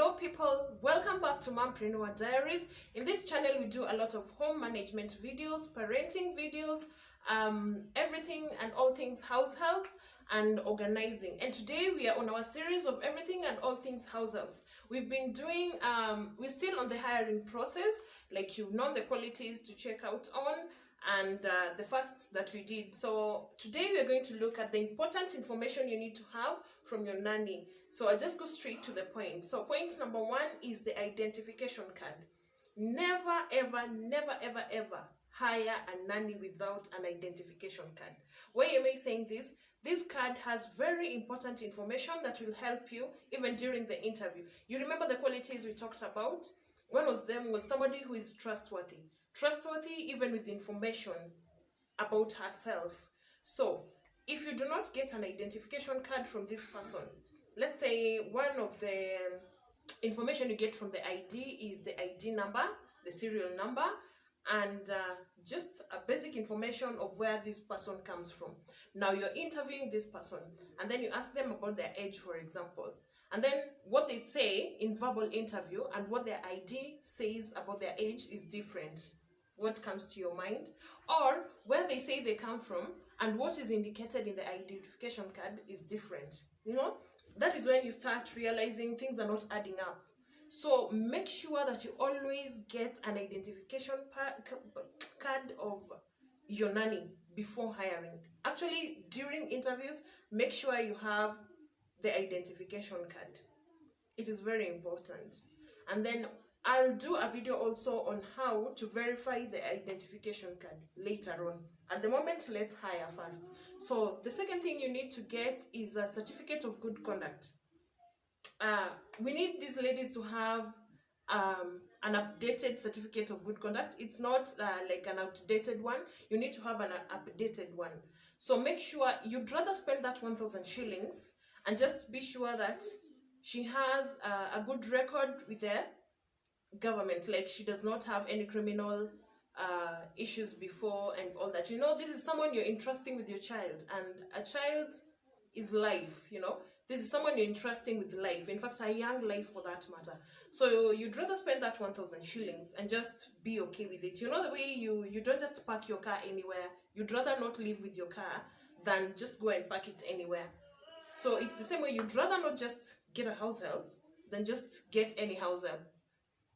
Hello people, welcome back to Momprenuer Diaries. In this channel we do a lot of home management videos, parenting videos, everything and all things house help and organizing. And today we are on our series of everything and all things house helps. We've been doing, we're still on the hiring process, like you've known the qualities to check out on and the first that we did. So today we are going to look at the important information you need to have from your nanny. So I'll just go straight to the point. So point number one is the identification card. Never ever hire a nanny without an identification card. Why am I saying this? This card has very important information that will help you even during the interview. You remember the qualities we talked about? One of them was somebody who is trustworthy. Trustworthy even with information about herself. So if you do not get an identification card from this person, let's say one of the information you get from the ID is the ID number, the serial number, and just a basic information of where this person comes from. Now you're interviewing this person and then you ask them about their age, for example. And then what they say in verbal interview and what their ID says about their age is different. What comes to your mind? Or where they say they come from and what is indicated in the identification card is different. You know, that is when you start realizing things are not adding up. So make sure that you always get an identification card of your nanny before hiring. Actually, during interviews, make sure you have the identification card. It is very important. And then I'll do a video also on how to verify the identification card later on. At the moment, let's hire first. So the second thing you need to get is a certificate of good conduct. We need these ladies to have an updated certificate of good conduct. It's not like an outdated one. You need to have an updated one. So make sure you'd rather spend that 1,000 shillings and just be sure that she has a good record with the government, like she does not have any criminal issues before and all that. You know, this is someone you're entrusting with your child, and a child is life, you know. This is someone you're entrusting with life, in fact a young life for that matter. So you'd rather spend that 1,000 shillings and just be okay with it. You know, the way you don't just park your car anywhere. You'd rather not live with your car than just go and park it anywhere. So it's the same way. You'd rather not just get a house help than just get any house help.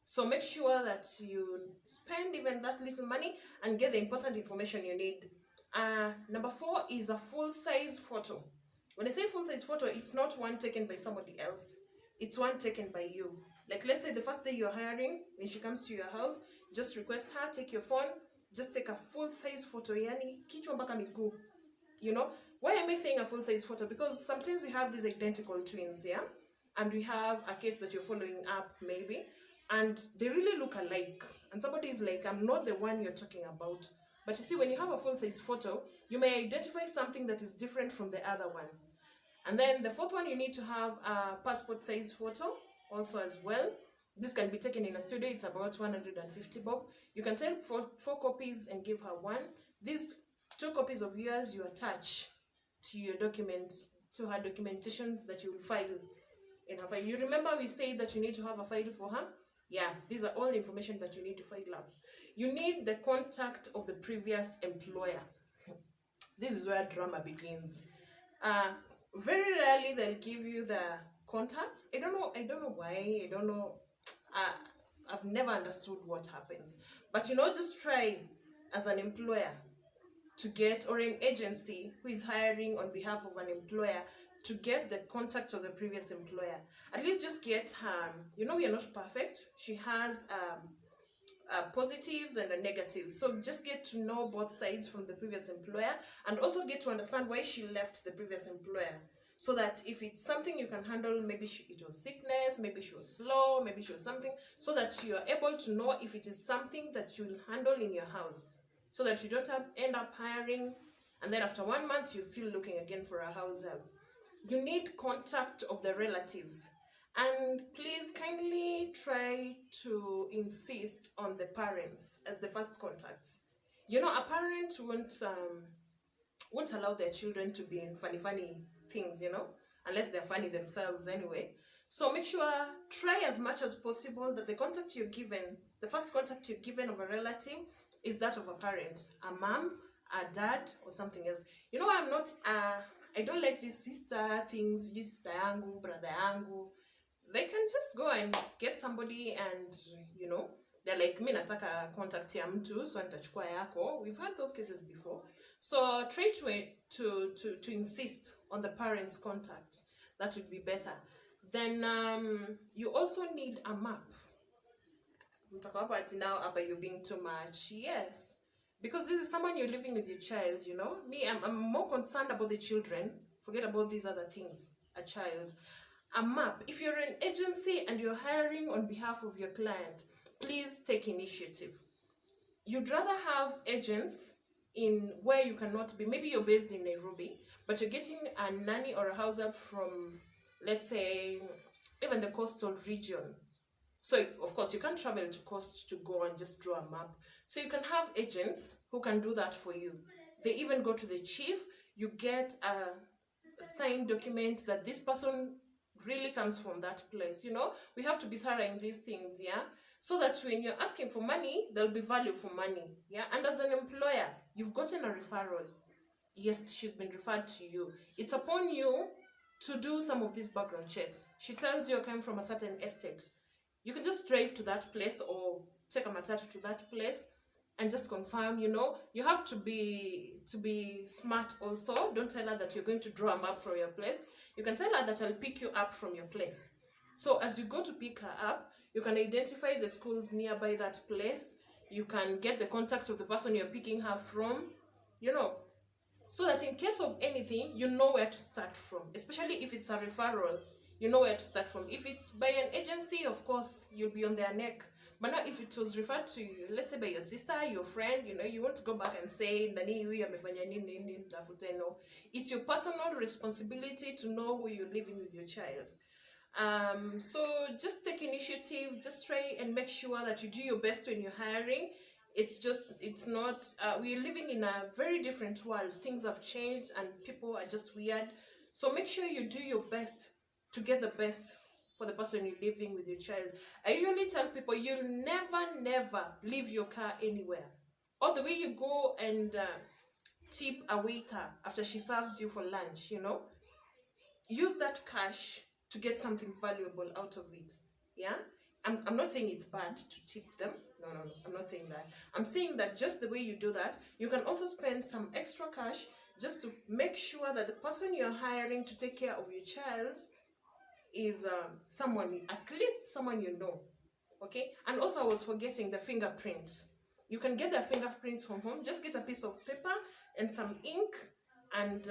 So make sure that you spend even that little money and get the important information you need. Number 4 is a full-size photo. When I say full-size photo, it's not one taken by somebody else. It's one taken by you. Like, let's say the first day you're hiring, when she comes to your house, just request her, take your phone, just take a full-size photo. Yani, kichwa mpaka miguu. You know, why am I saying a full-size photo? Because sometimes we have these identical twins, yeah? And we have a case that you're following up, maybe, and they really look alike. And somebody is like, I'm not the one you're talking about. But you see, when you have a full-size photo, you may identify something that is different from the other one. And then the 4th one, you need to have a passport-size photo also as well. This can be taken in a studio. It's about 150 bob. You can take 4 copies and give her one. These 2 copies of yours you attach to your documents, to her documentations that you will file in her file. You remember we said that you need to have a file for her? Yeah, these are all the information that you need to file up. You need the contact of the previous employer. This is where drama begins. Very rarely they'll give you the contacts. I don't know why. I don't know. I've never understood what happens. But you know, just try as an employer to get, or an agency who is hiring on behalf of an employer, to get the contact of the previous employer. At least just get you know, we are not perfect. She has positives and negatives. So just get to know both sides from the previous employer, and also get to understand why she left the previous employer. So that if it's something you can handle, maybe it was sickness, maybe she was slow, maybe she was something, so that you are able to know if it is something that you'll handle in your house. So that you don't end up hiring, and then after 1 month, you're still looking again for a house help. You need contact of the relatives. And please kindly try to insist on the parents as the first contacts. You know, a parent won't allow their children to be in funny things, you know, unless they're funny themselves anyway. So make sure, try as much as possible that the contact you're given, the first contact you're given of a relative is that of a parent, a mom, a dad, or something else. You know, I don't like these sister things, sister yangu, brother yangu. They can just go and get somebody and, you know, they're like, mi nataka contact ya mtu, so nitachukua yako. We've had those cases before. So try to insist on the parents' contact. That would be better. Then you also need a map. Now, you're being too much. Yes. Because this is someone you're living with your child, you know. Me, I'm more concerned about the children. Forget about these other things. A child. A map. If you're an agency and you're hiring on behalf of your client, please take initiative. You'd rather have agents in where you cannot be. Maybe you're based in Nairobi, but you're getting a nanny or a house help from, let's say, even the coastal region. So, of course, you can't travel to coast to go and just draw a map. So you can have agents who can do that for you. They even go to the chief. You get a signed document that this person really comes from that place. You know, we have to be thorough in these things, yeah? So that when you're asking for money, there'll be value for money, yeah? And as an employer, you've gotten a referral. Yes, she's been referred to you. It's upon you to do some of these background checks. She tells you I come from a certain estate. You can just drive to that place or take a matatu to that place and just confirm, you know. You have to be smart also. Don't tell her that you're going to draw a map from your place. You can tell her that I'll pick you up from your place. So as you go to pick her up, you can identify the schools nearby that place. You can get the contact of the person you're picking her from, you know, so that in case of anything, you know where to start from. Especially if it's a referral, you know where to start from. If it's by an agency, of course, you'll be on their neck. But now if it was referred to you, let's say by your sister, your friend, you know, you want to go back and say, no. It's your personal responsibility to know who you're living with your child. So just take initiative, just try and make sure that you do your best when you're hiring. It's not, we're living in a very different world. Things have changed and people are just weird. So make sure you do your best to get the best for the person you're living with your child. I usually tell people, you'll never leave your car anywhere. Or the way you go and tip a waiter after she serves you for lunch, you know, use that cash to get something valuable out of it. Yeah, I'm not saying it's bad to tip them. No, I'm not saying that. I'm saying that just the way you do that, you can also spend some extra cash just to make sure that the person you're hiring to take care of your child is someone, at least someone you know. Okay. And also I was forgetting the fingerprints. You can get their fingerprints from home. Just get a piece of paper and some ink and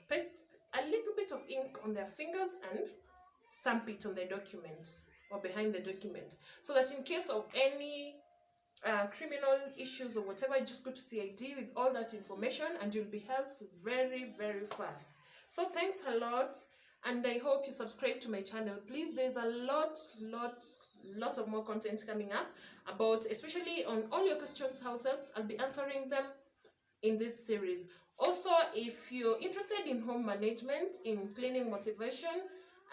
paste a little bit of ink on their fingers and stamp it on the document or behind the document, so that in case of any criminal issues or whatever, just go to CID with all that information and you'll be helped very fast. So thanks a lot, and I hope you subscribe to my channel. Please, there's a lot of more content coming up about, especially on all your questions, house helps. I'll be answering them in this series. Also, if you're interested in home management, in cleaning motivation,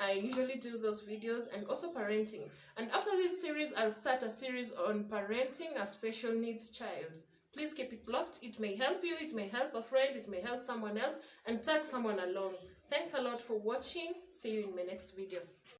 I usually do those videos, and also parenting. And after this series, I'll start a series on parenting a special needs child. Please keep it locked. It may help you, it may help a friend, it may help someone else, and tag someone along. Thanks a lot for watching. See you in my next video.